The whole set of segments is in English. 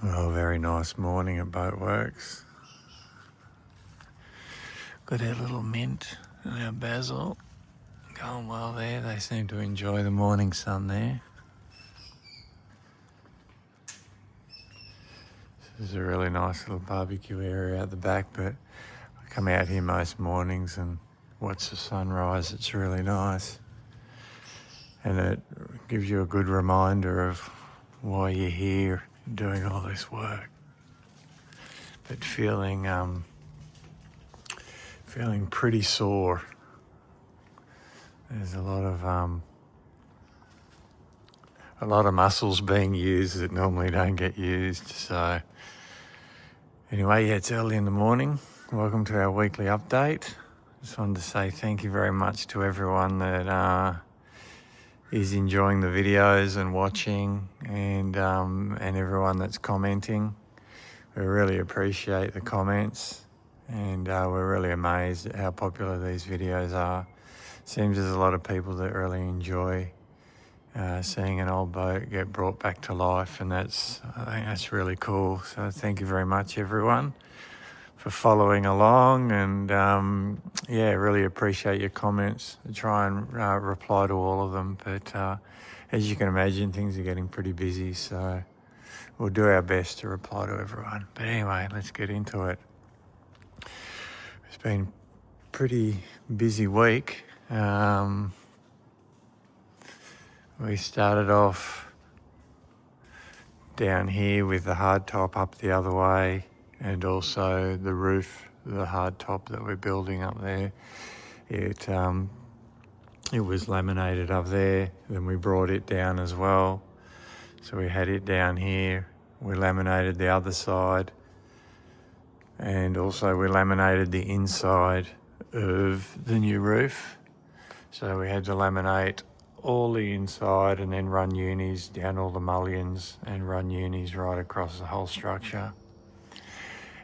Well, very nice morning at Boatworks. Got our little mint and our basil going well there. They seem to enjoy the morning sun there. This is a really nice little barbecue area out the back, but I come out here most mornings and watch the sunrise. It's really nice. And it gives you a good reminder of why you're here doing all this work. But feeling pretty sore. There's a lot of muscles being used that normally don't get used. So anyway, yeah, it's early in the morning. Welcome to our weekly update. Just wanted to say thank you very much to everyone that is enjoying the videos and watching, and everyone that's commenting. We really appreciate the comments, and we're really amazed at how popular these videos are. Seems there's a lot of people that really enjoy seeing an old boat get brought back to life, and I think that's really cool. So thank you very much, everyone, for following along, and really appreciate your comments. I try and reply to all of them, but as you can imagine, things are getting pretty busy, so we'll do our best to reply to everyone. But anyway, let's get into it. It's been a pretty busy week. We started off down here with the hardtop up the other way, and also the roof, the hardtop that we're building up there. It was laminated up there, then we brought it down as well. So we had it down here, we laminated the other side, and also we laminated the inside of the new roof. So we had to laminate all the inside and then run unis down all the mullions and run unis right across the whole structure.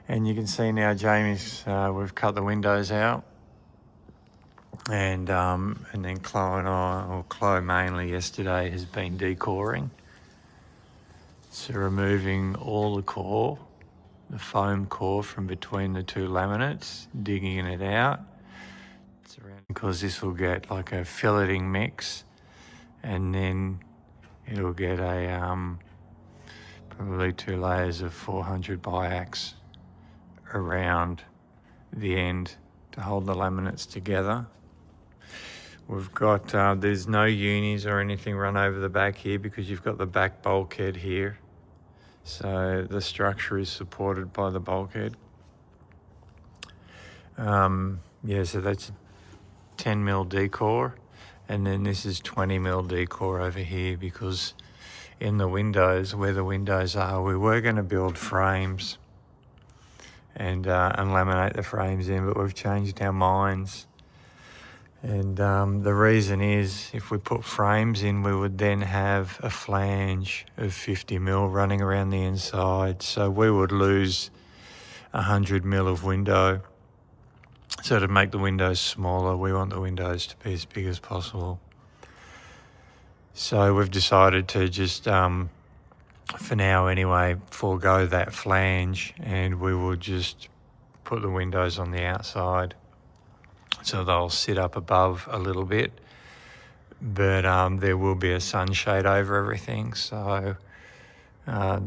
And you can see now we've cut the windows out, and then Chloe mainly yesterday has been decoring. So removing all the core, the foam core from between the two laminates, digging it out. It's around because this will get like a filleting mix, and then it'll get a probably 2 layers of 400 biax around the end to hold the laminates together. We've got, there's no unis or anything run over the back here because you've got the back bulkhead here. So the structure is supported by the bulkhead. So that's 10 mil decor, and then this is 20 mil decor over here, because in the windows, where the windows are, we were going to build frames and laminate the frames in, but we've changed our minds. And the reason is, if we put frames in, we would then have a flange of 50 mil running around the inside. So we would lose 100 mil of window. So to make the windows smaller, we want the windows to be as big as possible. So we've decided to just, for now anyway, forego that flange, and we will just put the windows on the outside. So they'll sit up above a little bit, but there will be a sunshade over everything, so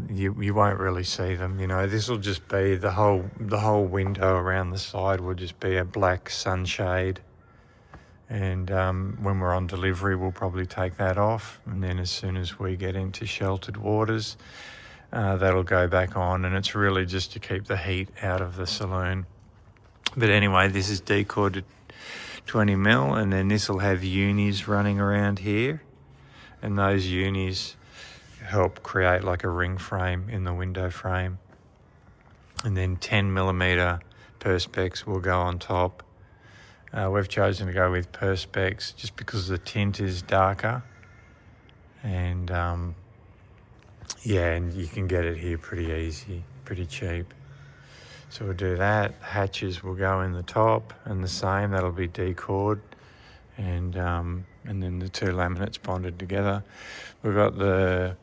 you won't really see them. You know, this will just be the whole window around the side will just be a black sunshade, and when we're on delivery, we'll probably take that off, and then as soon as we get into sheltered waters, that'll go back on, and it's really just to keep the heat out of the saloon. But anyway, this is decored to 20 mil, and then this will have unis running around here, and those unis help create like a ring frame in the window frame. And then 10 millimeter perspex will go on top. We've chosen to go with perspex just because the tint is darker, and and you can get it here pretty easy, pretty cheap. So we'll do that. Hatches will go in the top, and the same, that'll be decored, and then the two laminates bonded together. We've got the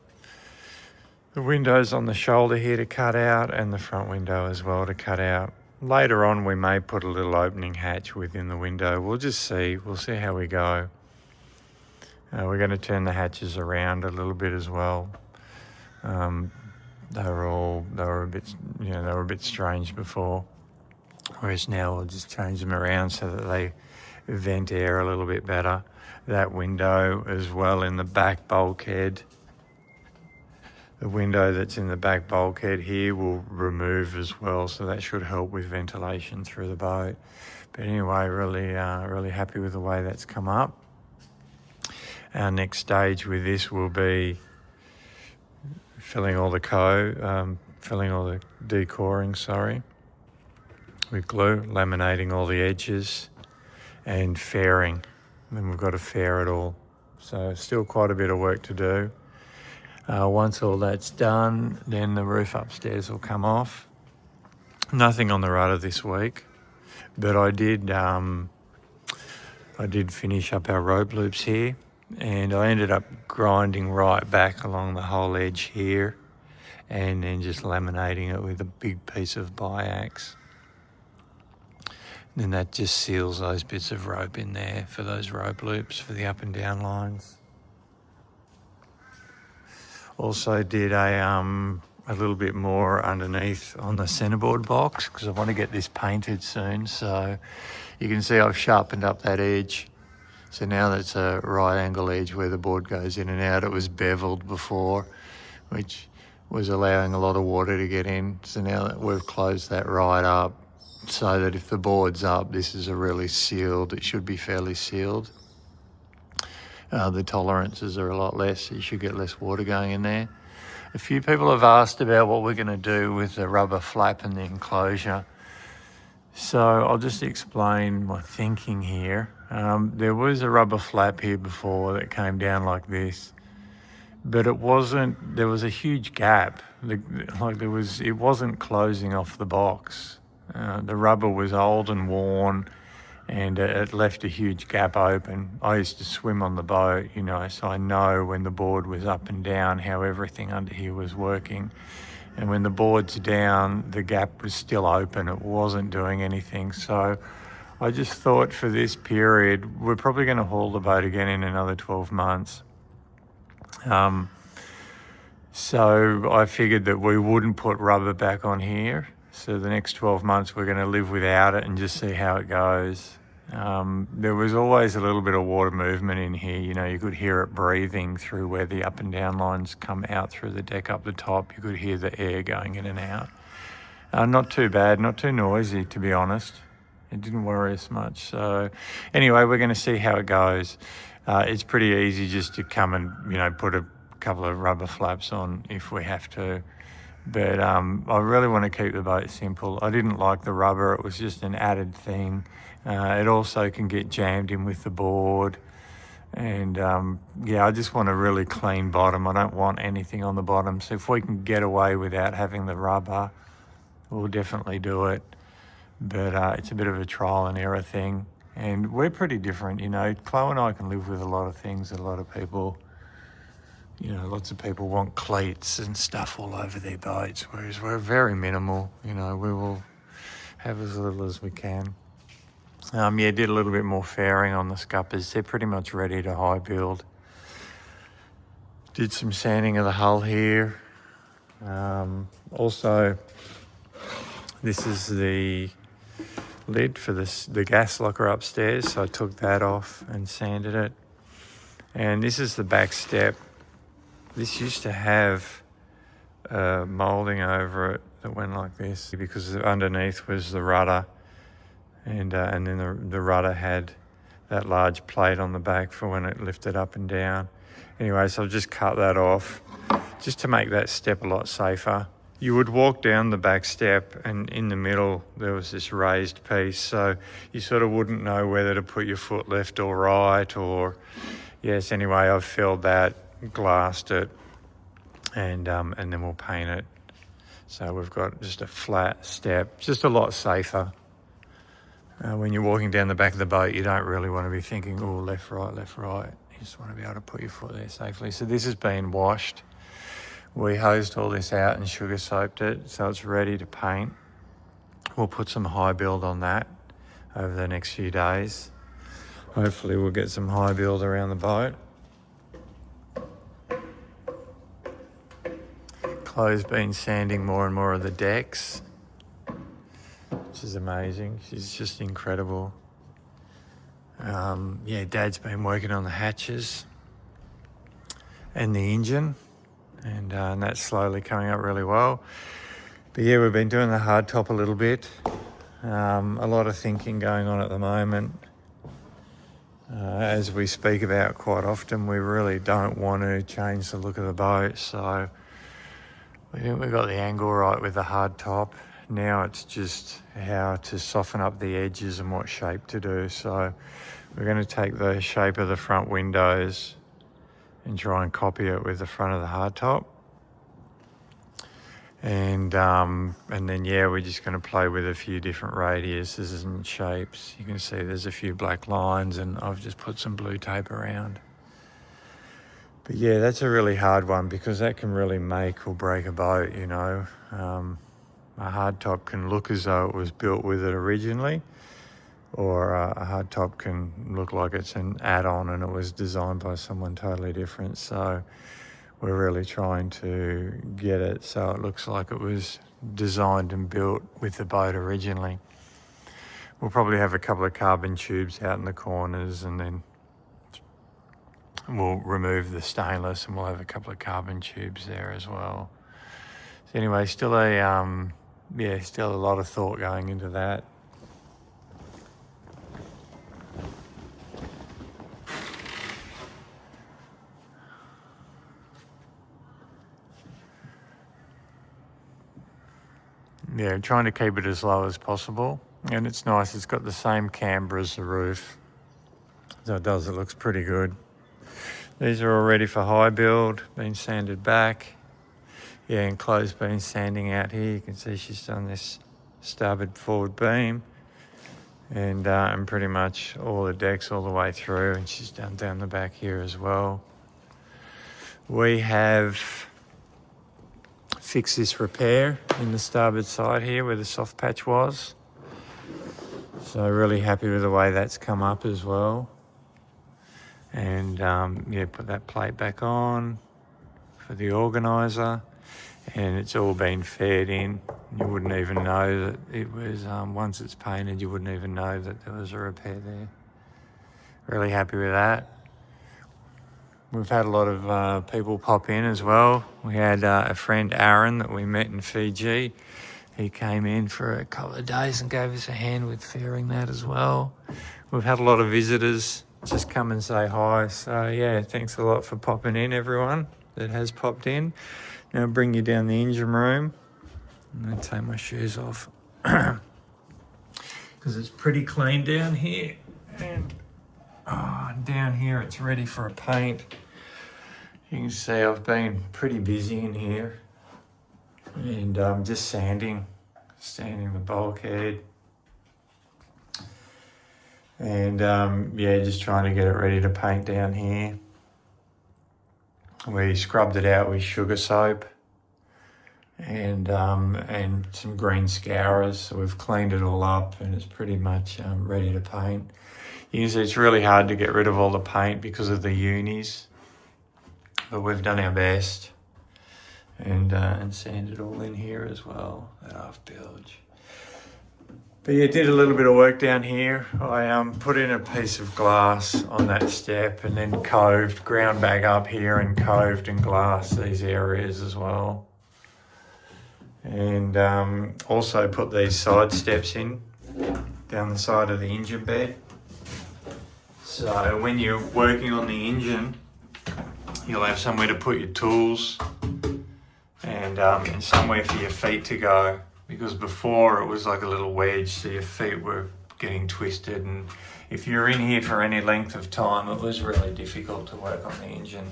The windows on the shoulder here to cut out, and the front window as well to cut out. Later on we may put a little opening hatch within the window. We'll just see. We'll see how we go. We're going to turn the hatches around a little bit as well. They were a bit strange before, whereas now we'll just change them around so that they vent air a little bit better. That window as well in the back bulkhead. The window that's in the back bulkhead here will remove as well, so that should help with ventilation through the boat. But anyway, really happy with the way that's come up. Our next stage with this will be filling all the decoring, with glue, laminating all the edges, and fairing. Then we've got to fair it all. So still quite a bit of work to do. Once all that's done, then the roof upstairs will come off. Nothing on the rudder this week, but I did finish up our rope loops here, and I ended up grinding right back along the whole edge here, and then just laminating it with a big piece of biax. Then that just seals those bits of rope in there for those rope loops for the up and down lines. Also did a little bit more underneath on the centerboard box because I want to get this painted soon. So you can see I've sharpened up that edge. So now that's a right angle edge where the board goes in and out. It was beveled before, which was allowing a lot of water to get in. So now that we've closed that right up so that if the board's up, this is a really sealed, it should be fairly sealed. The tolerances are a lot less, so you should get less water going in there. A few people have asked about what we're going to do with the rubber flap and the enclosure. So I'll just explain my thinking here. There was a rubber flap here before that came down like this, but there was a huge gap. It wasn't closing off the box. The rubber was old and worn, and it left a huge gap open. I used to swim on the boat, so I know when the board was up and down how everything under here was working. And when the board's down, the gap was still open. It wasn't doing anything. So I just thought for this period, we're probably going to haul the boat again in another 12 months. So I figured that we wouldn't put rubber back on here. So the next 12 months, we're going to live without it and just see how it goes. There was always a little bit of water movement in here. You could hear it breathing through where the up and down lines come out through the deck up the top. You could hear the air going in and out. Not too bad, not too noisy, to be honest. It didn't worry us much. So anyway, we're going to see how it goes. It's pretty easy just to come and, put a couple of rubber flaps on if we have to. But I really want to keep the boat simple. I didn't like the rubber. It was just an added thing. It also can get jammed in with the board. And I just want a really clean bottom. I don't want anything on the bottom. So if we can get away without having the rubber, we'll definitely do it. But it's a bit of a trial and error thing. And we're pretty different, Chloe and I can live with a lot of things that a lot of people, lots of people want cleats and stuff all over their boats, whereas we're very minimal. We will have as little as we can. Did a little bit more fairing on the scuppers. They're pretty much ready to high build. Did some sanding of the hull here. Also, this is the lid for the gas locker upstairs, so I took that off and sanded it. And this is the back step. This used to have moulding over it that went like this because underneath was the rudder, and then the rudder had that large plate on the back for when it lifted up and down. Anyway, so I've just cut that off just to make that step a lot safer. You would walk down the back step, and in the middle there was this raised piece, so you sort of wouldn't know whether to put your foot left or right, anyway, I've filled that, glassed it, and then we'll paint it. So we've got just a flat step, just a lot safer. When you're walking down the back of the boat, you don't really want to be thinking, left, right. You just want to be able to put your foot there safely. So this has been washed We hosed all this out and sugar soaped it, so it's ready to paint. We'll put some high build on that over the next few days. Hopefully we'll get some high build around the boat. Chloe's been sanding more and more of the decks, which is amazing. She's just incredible. Yeah, Dad's been working on the hatches and the engine, and that's slowly coming up really well. But yeah, we've been doing the hardtop a little bit. A lot of thinking going on at the moment. As we speak about quite often, we really don't want to change the look of the boat, so we think we got the angle right with the hardtop. Now it's just how to soften up the edges and what shape to do. So we're going to take the shape of the front windows and try and copy it with the front of the hardtop. And then yeah, we're just going to play with a few different radiuses and shapes. You can see there's a few black lines, and I've just put some blue tape around. But yeah, that's a really hard one because that can really make or break a boat, you know. A hardtop can look as though it was built with it originally, or a hardtop can look like it's an add-on and it was designed by someone totally different. So we're really trying to get it so it looks like it was designed and built with the boat originally. We'll probably have a couple of carbon tubes out in the corners, and then we'll remove the stainless and we'll have a couple of carbon tubes there as well. So anyway, still a lot of thought going into that. Yeah, trying to keep it as low as possible. And it's nice, it's got the same camber as the roof. So it looks pretty good. These are all ready for high build, been sanded back. Yeah, and Chloe's been sanding out here. You can see she's done this starboard forward beam. And pretty much all the decks all the way through, and she's done down the back here as well. We have fixed this repair in the starboard side here where the soft patch was. So really happy with the way that's come up as well. And yeah, put that plate back on for the organiser, and it's all been faired in. You wouldn't even know that it was, once it's painted, you wouldn't even know that there was a repair there. Really happy with that. We've had a lot of people pop in as well. We had a friend, Aaron, that we met in Fiji. He came in for a couple of days and gave us a hand with fairing that as well. We've had a lot of visitors just come and say hi. So yeah, thanks a lot for popping in, everyone that has popped in. Now I'll bring you down the engine room. I'm going to take my shoes off because it's pretty clean down here. And down here it's ready for a paint. You can see I've been pretty busy in here, and just sanding the bulkhead, and yeah, just trying to get it ready to paint down here. We scrubbed it out with sugar soap and some green scourers, so we've cleaned it all up and it's pretty much ready to paint. You can see it's really hard to get rid of all the paint because of the unis, but we've done our best, and sanded all in here as well, that half bilge. But yeah, did a little bit of work down here. I put in a piece of glass on that step and then ground back up here and coved and glassed these areas as well. And also put these side steps in down the side of the engine bed. So when you're working on the engine, you'll have somewhere to put your tools and somewhere for your feet to go. Because before it was like a little wedge, so your feet were getting twisted, and if you're in here for any length of time, it was really difficult to work on the engine.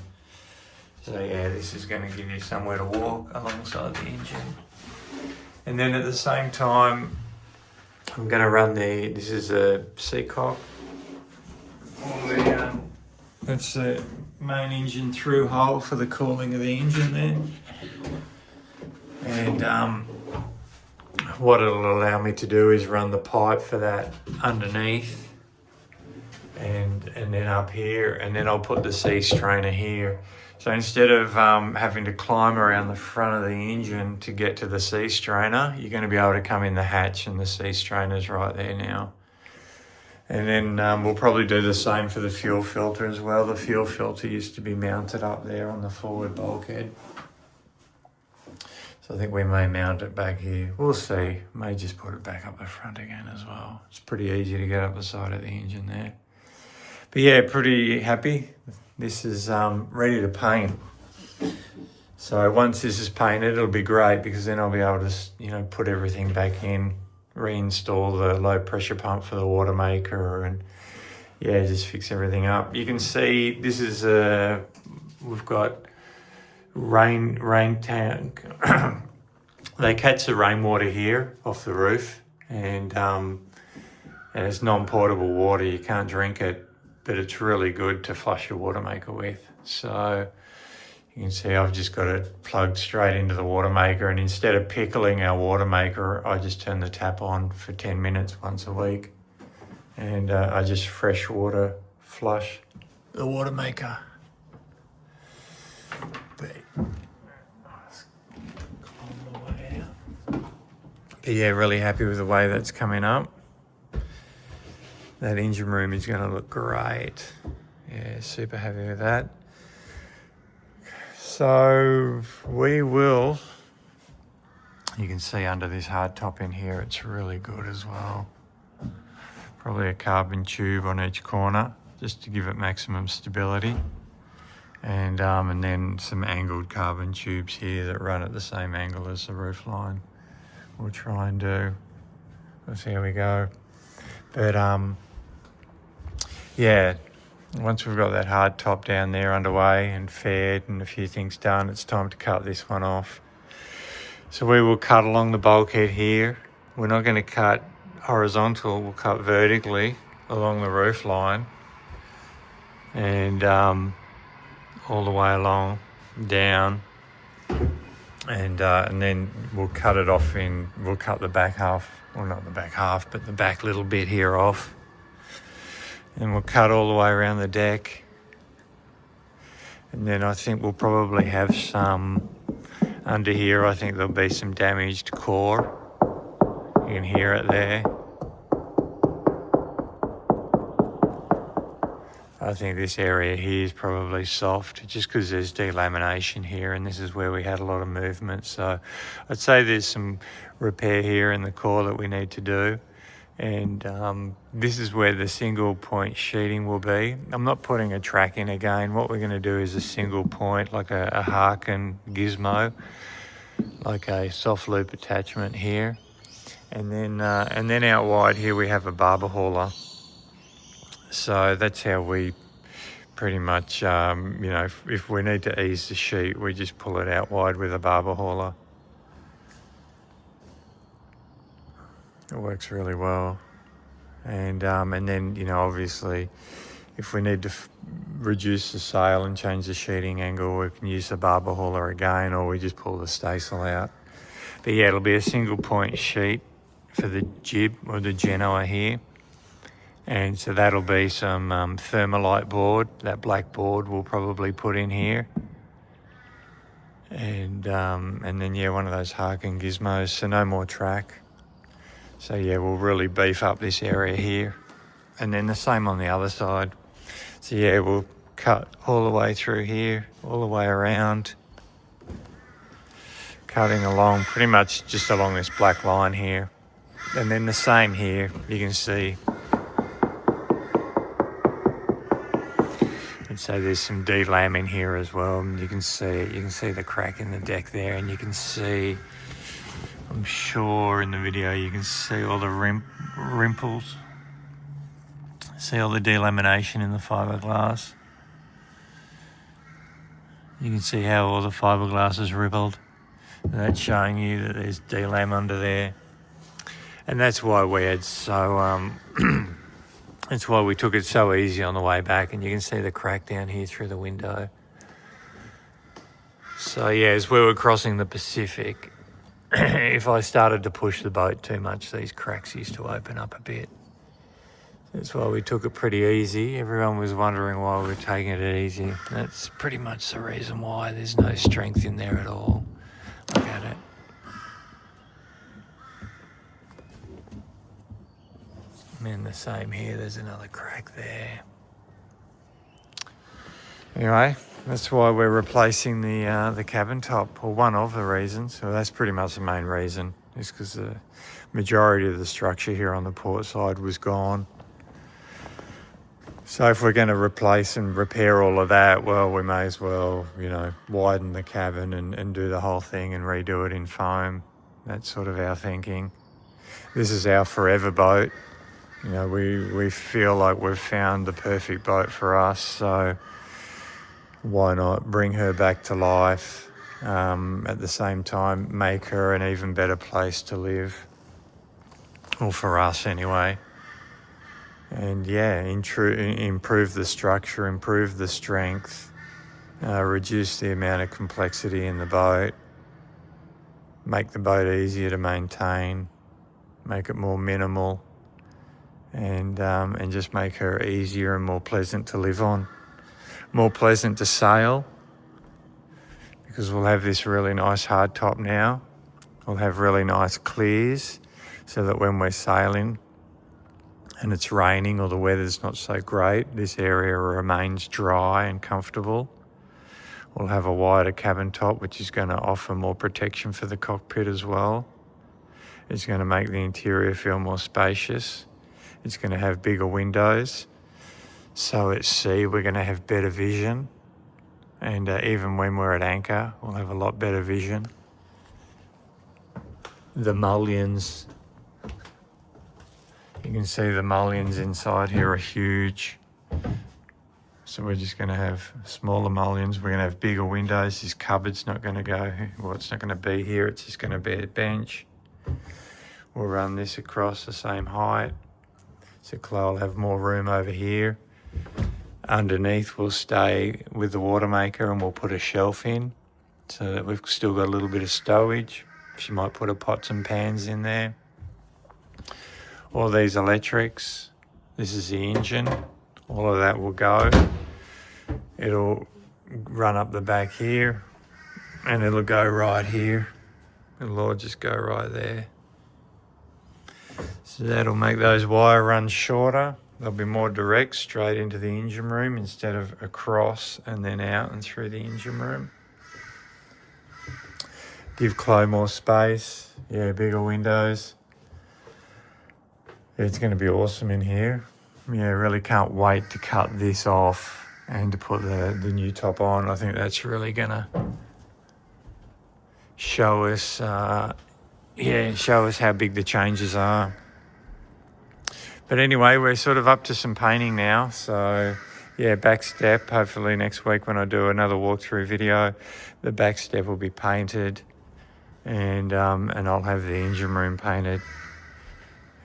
So yeah, this is going to give you somewhere to walk alongside the engine. And then at the same time, I'm going to run this is a seacock. That's main engine through hole for the cooling of the engine there. And what it'll allow me to do is run the pipe for that underneath and then up here, and then I'll put the sea strainer here. So instead of having to climb around the front of the engine to get to the sea strainer, you're going to be able to come in the hatch and the sea strainer's right there now. And then we'll probably do the same for the fuel filter as well. The fuel filter used to be mounted up there on the forward bulkhead. So I think we may mount it back here. We'll see. May just put it back up the front again as well. It's pretty easy to get up the side of the engine there. But yeah, pretty happy. This is ready to paint. So once this is painted, it'll be great because then I'll be able to, put everything back in, reinstall the low pressure pump for the water maker, and yeah, just fix everything up. You can see this is we've got rain tank. They catch the rainwater here off the roof, and it's non-portable water. You can't drink it, but it's really good to flush your water maker with. So you can see I've just got it plugged straight into the water maker, and instead of pickling our water maker, I just turn the tap on for 10 minutes once a week, and I just fresh water flush the water maker. But yeah, really happy with the way that's coming up. That engine room is going to look great. Yeah, super happy with that. So we will, you can see under this hardtop in here, it's really good as well. Probably a carbon tube on each corner just to give it maximum stability. And then some angled carbon tubes here that run at the same angle as the roof line. We'll try and do. We'll see how we go. But yeah, once we've got that hard top down there underway and faired and a few things done, it's time to cut this one off. So we will cut along the bulkhead here. We're not going to cut horizontal, we'll cut vertically along the roof line, and all the way along down, and then we'll cut it off we'll cut the back half, well not the back half, but the back little bit here off, and we'll cut all the way around the deck. And then I think we'll probably have some under here. I think there'll be some damaged core. You can hear it there. I think this area here is probably soft just because there's delamination here, and this is where we had a lot of movement. So I'd say there's some repair here in the core that we need to do. And this is where the single point sheeting will be. I'm not putting a track in again. What we're going to do is a single point, like a Harkin gizmo, like a soft loop attachment here. And then out wide here we have a barber hauler. So that's how we pretty much, if we need to ease the sheet, we just pull it out wide with a barber hauler. It works really well. And then, obviously, if we need to reduce the sail and change the sheeting angle, we can use the barber hauler again, or we just pull the staysail out. But yeah, it'll be a single point sheet for the jib or the genoa here. And so that'll be some thermalite board. That black board we'll probably put in here. And then, yeah, one of those Harkin gizmos, so no more track. So yeah, we'll really beef up this area here. And then the same on the other side. So yeah, we'll cut all the way through here, all the way around. Cutting along, pretty much just along this black line here. And then the same here, you can see. And so there's some delam in here as well. And you can see the crack in the deck there, and you can see, I'm sure in the video you can see all the rimples. See all the delamination in the fiberglass. You can see how all the fiberglass is rippled. And that's showing you that there's delam under there. And that's why we had so That's why we took it so easy on the way back, and you can see the crack down here through the window. So yeah, as we were crossing the Pacific, if I started to push the boat too much, these cracks used to open up a bit. That's why we took it pretty easy. Everyone was wondering why we were taking it easy. That's pretty much the reason why. There's no strength in there at all. Look at it. And then the same here, there's another crack there. Anyway, that's why we're replacing the cabin top, or one of the reasons. So that's pretty much the main reason, is because the majority of the structure here on the port side was gone. So if we're going to replace and repair all of that, well, we may as well, you know, widen the cabin and do the whole thing and redo it in foam. That's sort of our thinking. This is our forever boat. You know, we feel like we've found the perfect boat for us, so why not bring her back to life, at the same time make her an even better place to live, or for us anyway. And yeah, improve the structure, improve the strength, reduce the amount of complexity in the boat, make the boat easier to maintain, make it more minimal, and just make her easier and more pleasant to live on, more pleasant to sail, because we'll have this really nice hardtop now. We'll have really nice clears, so that when we're sailing and it's raining or the weather's not so great, this area remains dry and comfortable. We'll have a wider cabin top, which is going to offer more protection for the cockpit as well. It's going to make the interior feel more spacious. It's going to have bigger windows, so at sea we're going to have better vision, and even when we're at anchor we'll have a lot better vision. The mullions, you can see the mullions inside here are huge, so we're just going to have smaller mullions. We're going to have bigger windows. This cupboard's not going to go, well, it's not going to be here, it's just going to be a bench. We'll run this across the same height, so Chloe will have more room over here. Underneath we'll stay with the water maker and we'll put a shelf in, so that we've still got a little bit of stowage. She might put her pots and pans in there. All these electrics, this is the engine, all of that will go. It'll run up the back here and it'll go right here. It'll all just go right there. So that'll make those wire runs shorter. They'll be more direct, straight into the engine room instead of across and then out and through the engine room. Give Chloe more space. Yeah, bigger windows. It's going to be awesome in here. Yeah, really can't wait to cut this off and to put the new top on. I think that's really going to show us, show us how big the changes are. But anyway, we're sort of up to some painting now. So yeah, back step. Hopefully next week when I do another walkthrough video, the back step will be painted, and I'll have the engine room painted,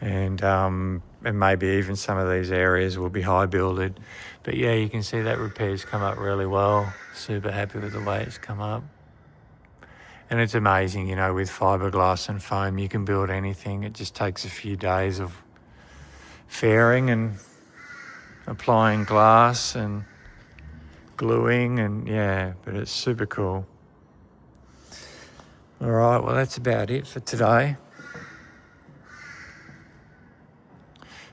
and maybe even some of these areas will be high builded. But yeah, you can see that repair's come up really well. Super happy with the way it's come up. And it's amazing, you know, with fiberglass and foam, you can build anything. It just takes a few days of fairing and applying glass and gluing, and yeah, but it's super cool. All right, well, that's about it for today.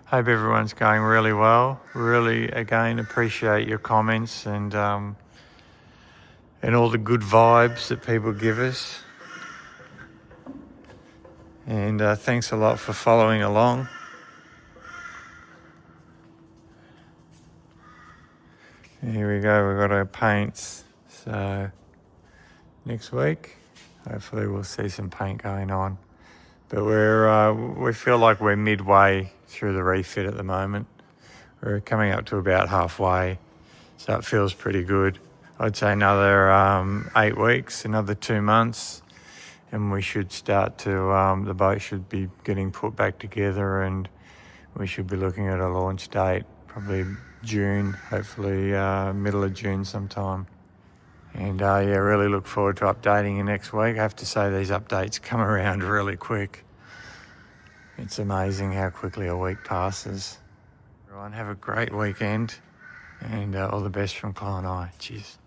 Hope everyone's going really well. Really, again, appreciate your comments and all the good vibes that people give us. And thanks a lot for following along. Here we go, we've got our paints. So next week, hopefully we'll see some paint going on. But we feel like we're midway through the refit at the moment. We're coming up to about halfway, so it feels pretty good. I'd say another 8 weeks, another 2 months, and we should start to, the boat should be getting put back together and we should be looking at a launch date, probably June, hopefully middle of June sometime. And yeah, really look forward to updating you next week. I have to say these updates come around really quick. It's amazing how quickly a week passes. Everyone have a great weekend, and all the best from Kyle and I. Cheers.